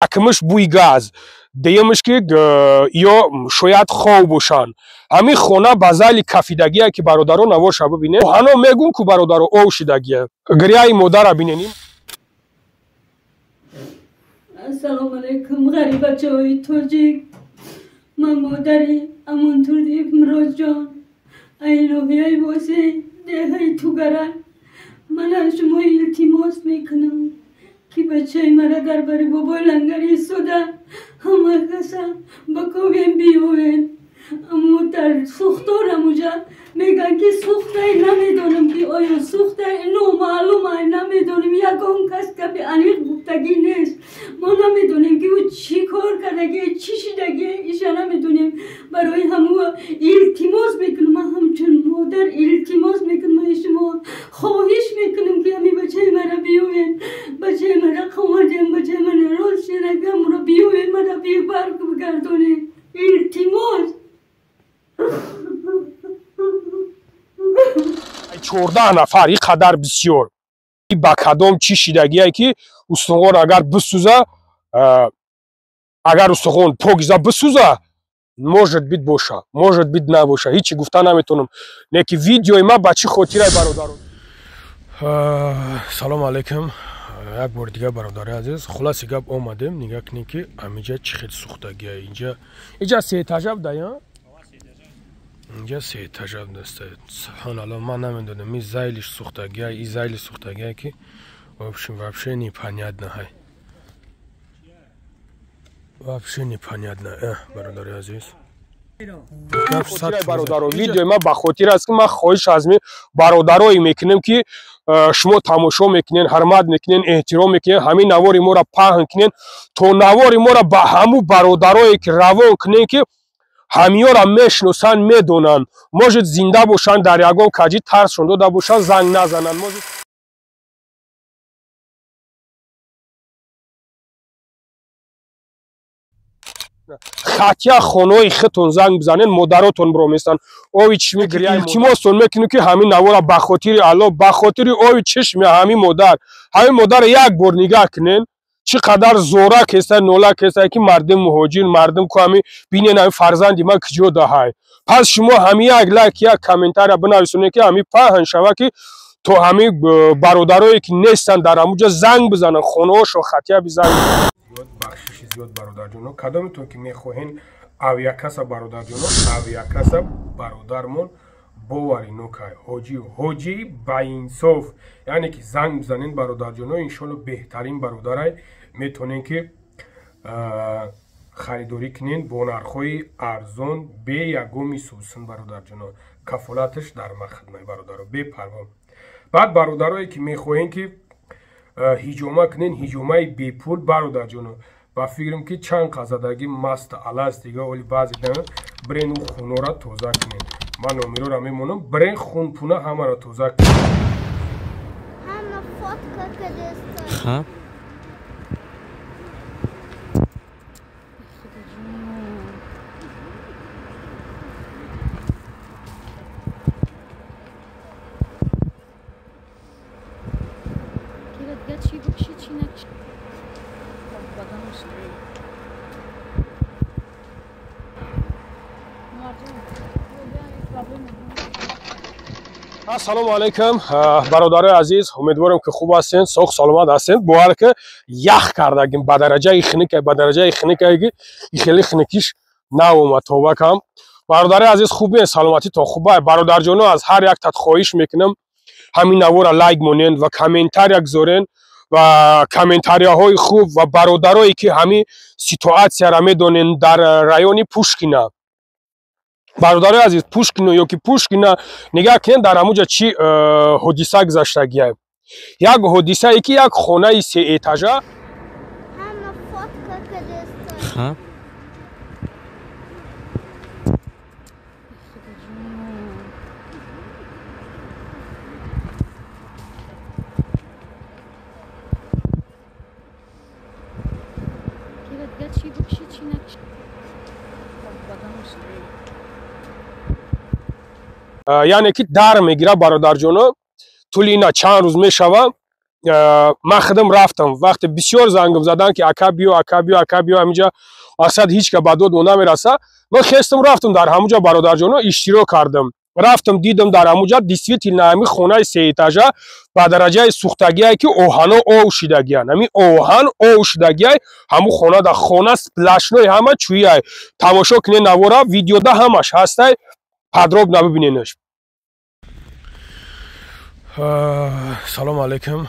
якимиш буй газ, деюмиш ки ё шояд хов бошанд. Ҳамин хона ба зайли кафидагие ки бародаро навоша бибинед. Ҳано мегӯн ку бародаро ов шидагие. Гирияи модара биненим. Assalomu alaykum g'aribachoy tojik. Man modari Amunturdiev Mirojjon. Aylohiyay bo'lsa, dehay tugara. Mana shuma iltimos mekinam ki bachey mara dar bari bobolangari soda. Hamma kasa bakoven biyoven. Ammo dar suxtoram uja megan ki suxtay namedonam ki oyo suxtay noma'lumay namedonam yagon kas kabi aniq buktagi nest. ما نمیدونیم که او چی کار کردگه چی شدگه ایشا نمیدونیم برای همو التماس میکنم من همچون مادر التماس میکنم من شما خواهش میکنم که همی بچه مرا بیوین بچه مرا خواهدیم بچه مرا راست شنگم را بیوین مرا بیو برک بگردونه التماس 14 نفر این قدر بسیار با کدام چی شدگیه که استخوان اگر بسوزه اگر استخوان پاکیزه بسوزه может быть باشه может быть نباشه هیچی گفته نمیتونم نکی ویدیوی ما با چی خاطره برادران سلام علیکم یک بار دیگه برادر عزیز خلاصی گپ اومدیم نگاه کنید که همینجا چی خیلی سوختگیه اینجا 3 etaje ده یا اینجا 3 etaje دسته سبحان الله من نمیدونم این زایلش سوختگیه این زایل سوختگیه که вообще непонятно. Вообще непонятно. Бародари азиз. Бародаро, видео ма ба хотир аст ки ман хоҳиш аз бародарое мекунем ки шумо тамошо мекунен, ҳурмат мекунен, эҳтиром мекунен, ҳамин навори моро паҳн кунен, то навори моро ба ҳамун бародарое ки равон кунен ки ҳамиёро мешиносанд, медонанд. Может зинда бошанд, дар ягон каҷи тарсшон дода бошанд, занг назананд. хатя хонои хитон занг бизанен модаротон бироместан ови чишми гирия илтимостон мекунем ки ҳамин навора ба хотири алло ба хотири ови чишми ҳамин модар як бор нигоҳ кунен чӣ қадар зорак ҳестай нолак ҳестай ки мардим муҳоҷир мардим ку ҳамин бинен ҳамин фарзанди ман киҷо даҳай пас шумо ҳамин як лайк як комментария бинависонед ки ҳамин паҳн шава ки то ҳамин бародарое ки нестанд дар ҳамуҷа занг бизананд хонаҳошо хатя бизананд бахшиши зиёд бародарҷоно кадомитон ки мехоҳен авиакаса бародарҷоно авиакаса бародармон бовари нокай ҳоҷӣ баинсоф яъне ки занг бизанен бародарҷоно иншоалло беҳтарин бародарай метонен ки харидорӣ кунен бо нархҳои арзон бе ягоми сӯзин бародарҷоно кафолаташ дар махидмаи бародаро бепарво баъд бародарое ки мехоҳен ки ҳиҷома кунен ҳиҷомаи бепул бародарҷоно ба фикрам ки чанд қазадаги маст аласт дига оли баъзе дана бирен у хунора тоза кунен ман номерора мемонам бирен хунпуна ҳамаро тоза кунен ассалому алайкум бародарои азиз умедворам ки хуб ҳастен соғ саломат ҳастен бовар ки ях кардагим ба дараҷаи хиникаги хеле хиникиш наомад тобакам бародарои азиз хубе саломатитон хубай бародарҷоно аз ҳар яктат хоҳиш мекунам ҳамин навора лайк монен ва комментария гузорен ва комментарияҳои хуб ва бародарое ки ҳамин ситуатсияра медонен дар райони Пушкина бародарои азиз Пушкино ёки Пушкина нигоҳ кунед дар ҳамуҷа чӣ ҳодиса гузаштагия як ҳодисае ки як хонаи 3 этажа яъне ки дар мегира бародарҷоно тӯли ина чанд рӯз мешава من خودم رفتم وقتی بسیار زنگم زدن که اکا بیو همینجا مقصد هیچ که بدود و نمیرسه من خستم رفتم در همونجا برادر جانو اشتراک کردم رفتم دیدم در همونجا دیسویتیلنا همین خونه 3 ایتاژه با درجه سوختگی که اوهانو او شدگیان همین اوهان او شدگی همون خونه در خونه سپلاشنوی همه چویه تماشا کنین نوارا ویدیو ده همش هسته پدروب نبینینش. سلام علیکم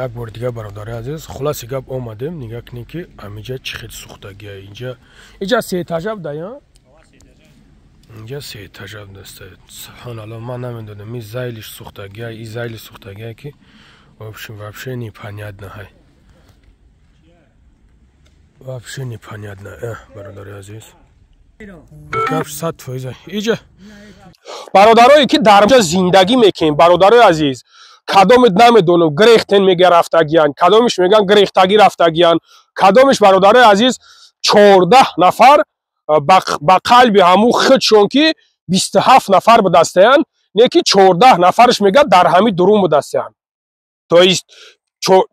یک بار دیگه برادر عزیز خلاص گپ اومدیم نگاه کنین که همینجا چه خیلی سوختگیه اینجا 3 ایتاژه بوده یا اینجا 3 ایتاژه بوده سبحان الله من نمیدونم این زایلش سوختگیه این زایل سوختگیه که вообще непонятно های вообще непонятно برادر عزیز گپ 100% اینجا برادرایی که در اینجا زندگی میکنن برادرای عزیز کدوم نمیدونم گریختن میگه رفتگیان کدومش میگن گریختگی رفتگیان کدومش برادرای عزیز 14 نفر با قلب همو خودشون که 27 نفر به دستیان یکی 14 نفرش میگه در همین درون به دستیان تو است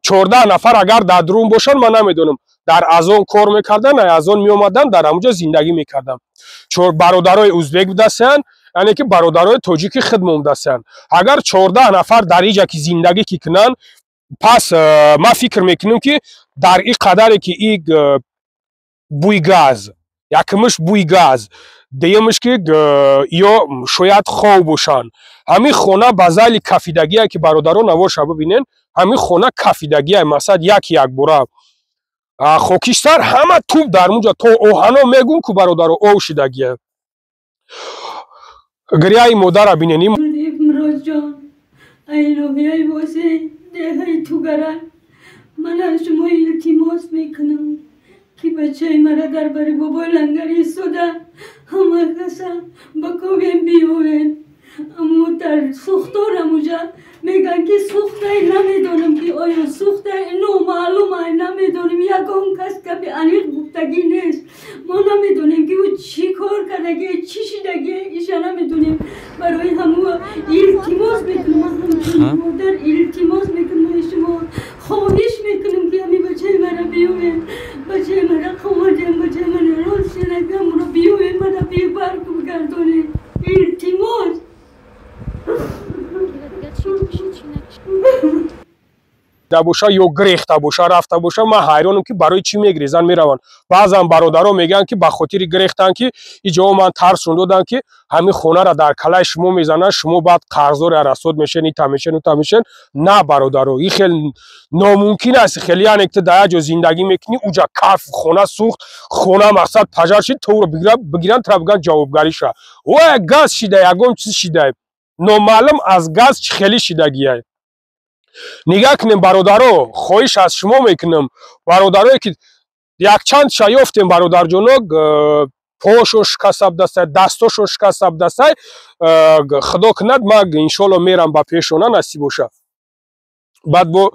14 نفر اگر در درون باشن من نمیدونم در ازون کار میکردن نه ازون میومدن در همونجا زندگی میکردن چون برادرای ازبک بودن یعنی که برادرای تاجیکی خدمت دستن اگر 14 نفر در اینجا که زندگی کی کنن پس ما فکر میکنم که در این قدری که این بوی گاز یکمش بوی گاز دیمش که یا شاید خواب باشن همین خونه بازالی کفیدگی که برادران نوارش ببینن همین خونه کفیدگی مثلا یک بوره خاکستر همه توپ در اونجا تو اوهانا میگون که برادر او شدگیه گریه مادر بینیم امروز جان ای روحیه واسه دهی تو گرن من از شما التماس میکنم که بچه مرا در بری بابا لنگری سوده همه کسا بکوین بیوین اما در سوختار همونجا میگن که سوخته نمیدونم که آیا سوخته نو معلومه نمیدونم یکم کس که به انیق بودگی نیست ما نمیدونیم که او چی کار کردگی چی شدگی ایشا نمیدونیم برای همو التماس میکنم همچنین مادر التماس میکنم شما خواهش میکنم که همی بچه مرا بیوین بچه مرا خواهدیم بچه مرا راست شنگم مرا بیوین مرا بیبرک بگردونی التماس دبوشا یا گریخته بوشه رفته بوشه من حیرانم که برای چی میگریزن میرون بعضا برادرها میگن که به خاطر گریختن که اینجا من ترسون دادن که همین خونه را در کلای شما میزنن شما بعد قرضدار رسود میشن این تمیشن نه برادرها این خیلی ناممکن است خیلی یعنی که در جا زندگی میکنی اونجا کف خونه سوخت خونه مقصد پجر شد تو رو بگیرن طرف بگن جوابگاری شه و گاز شده یگم چیز شده نامعلوم از گاز خیلی شدگیه نگاه کنیم برادرها خواهش از شما میکنم برادرایی که یک چند شا یافتیم برادر جانو پاشو شکسته دسته دستاشو شکسته دسته خدا کند ما انشالله میرم با پیشونه نصیب باشه بعد با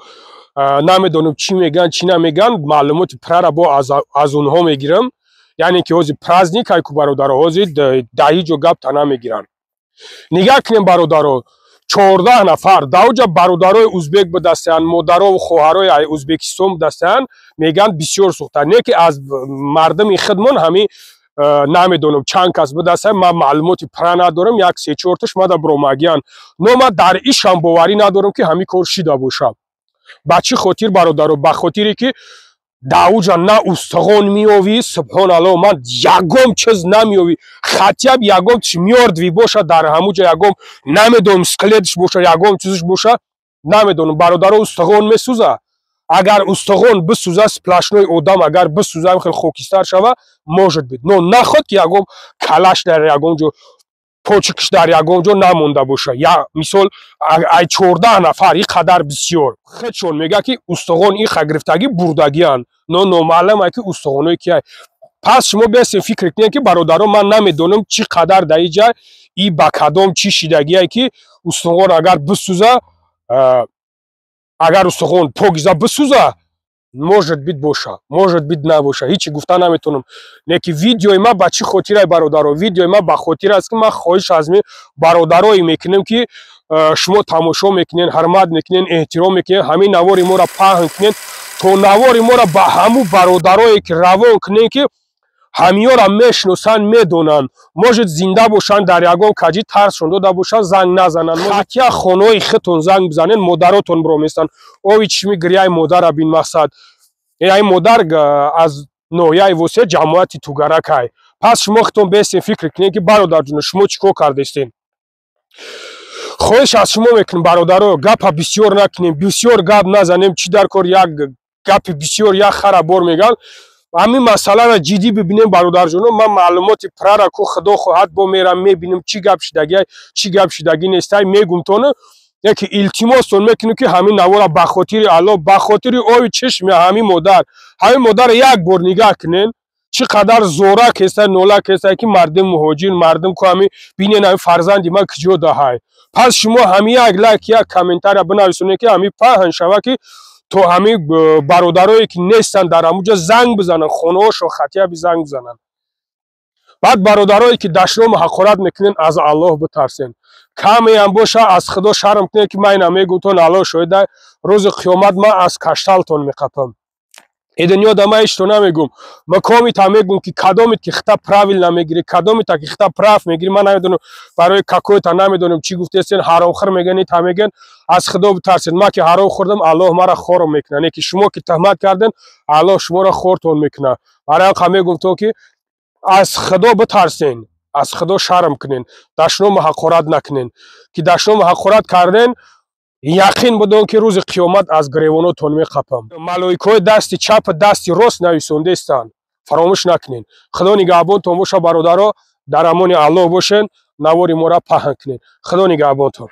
نمیدونم چی میگن چی نمیگن معلومات پرا با از اونها میگیرم یعنی که اوزی پرازنیک های که برادرها اوزی دهی جو گپ تا نمیگیرن نگاه کنیم برادرها 14 نفر دوجا برادرای ازبک به دستن مادرها و خواهرای ازبکستان به دستن میگن بسیار سوخته نه که از مردم خدمت همین نمیدونم چند کس به دستن من معلوماتی پرا ندارم یک 3-4 تاش ما در برومگیان نه من در ایش هم باوری ندارم که همین کار شده باشه بچه خاطر برادرها به خاطری که داوجا نه استخوان میوی سبحان الله من یگم چیز نمیوی خطیب یگم چیز میاردوی باشه در همونجا یگم نمیدونم اسکلتش باشه یگم چیزش باشه نمیدونم برادر استخوان میسوزه اگر استخوان بسوزه سپلاشنوی آدم اگر بسوزه خیلی خاکستر شوه موجود بید نه نخواد که یگم کلش در یگم جو پوچکش در یگم جو نمونده باشه یا مثال ای 14 نفر این قدر بسیار خودشون میگه که استخوان این خگرفتگی بردگیان نه معلومه که استخوانایی که پس شما بیاین فکر کنید که برادران من نمیدونم چی قدر در اینجا این با کدام چی شدگیه که استخوان اگر بسوزه اگر استخوان پوگیزه بسوزه может быть باشه может быть نباشه هیچی گفتن نمیتونم لیکن ویدیوی ما با چی خاطره برادرها ویدیوی ما با خاطر است که من خواهش از می برادرایی میکنم که шумо тамошо мекунед, ҳурмат мекунед, эҳтиром мекунед, ҳамин навори моро паҳн кунед, то навори моро ба ҳаму бародарое ки равон кунед ки ҳамиёра мешиносанд, медонанд. Может зинда бошанд, дар ягон каҷи тарсшон дода бошанд, занг назананд. Ҳатя хонаҳои худтон занг бизанед, модаротон бироместанд. Ови чишми гирияи модара бин мақсад. Ай модар аз ноҳияи восеъ ҷамоати тугаракай. Пас шумо худтон бестен фикр кунед ки бародарҷон шумо чӣ кор кардестен. хоҳиш аз шумо мекунем бародаро, гапа бисёр накунем, бисёр гап назанем, чӣ дар кор як гапи бисёр як хара бор мегӯянд. ҳамин масъаларо ҷиддӣ бибинем бародарҷоно. ман маълумоти пурраро ко худо хоҳад бо мерам мебинем чӣ гап шидагиай, чӣ гап шидагӣ нестай мегумтону яки илтимостон мекунем ки ҳамин навора ба хотири Аллоҳ, ба хотири ови чишми ҳамин модар як бор нигаҳ кунен чӣ қадар зорак ҳестай, нолак ҳестай ки мардим муҳоҷир, мардим ко ҳамин бинен ҳамин фарзанди ман куҷо даҳай. пас шумо ҳамин як лайк, як комментария бинависонед ки ҳамин паҳн шава ки то ҳамин бародарое ки нестанд дар ҳамуҷо занг бизананд, хонаҳошо хатия би занг бизананд. баъд бародарое ки дашнома ҳақорат мекунед, аз Аллоҳ битарсен. камеам боша аз худо шарм кунед ки ман ина мегӯтон, Аллоҳ шоҳидай, рӯзи қиёмат ман аз кашталтон меқапам. Е дунёда ман ҳеҷ то намегӯм. Макомита мегӯм ки кадомит ки хита правилна мегирӣ, кадомита ки хита прав мегирӣ, ман намедонам. Барои какойта намедонам чӣ гуфтестен, ҳаромхӯр мегӯед, ҳам мегӯянд аз худо битарсед. Ман ки ҳаром хӯрдам, Аллоҳ маро хором мекунад. Не ки шумо ки таҳмат карден, Аллоҳ шуморо хортон мекунад. Барои ҳам мегӯм то ки аз худо битарсен, аз худо шарм кунен, дашнома ҳақорат накунен. Ки дашнома ҳақорат карден, яқин будон ки рӯзи қиёмат аз гиревонотон меқапам. Малоикаҳои дасти чапу дасти рост нависондестанд. Фаромӯш накунен. Худо нигаҳбонтон боша бародаро, дар амони Аллоҳ бошен, навори моро паҳн кунен. Худо нигаҳбонтон.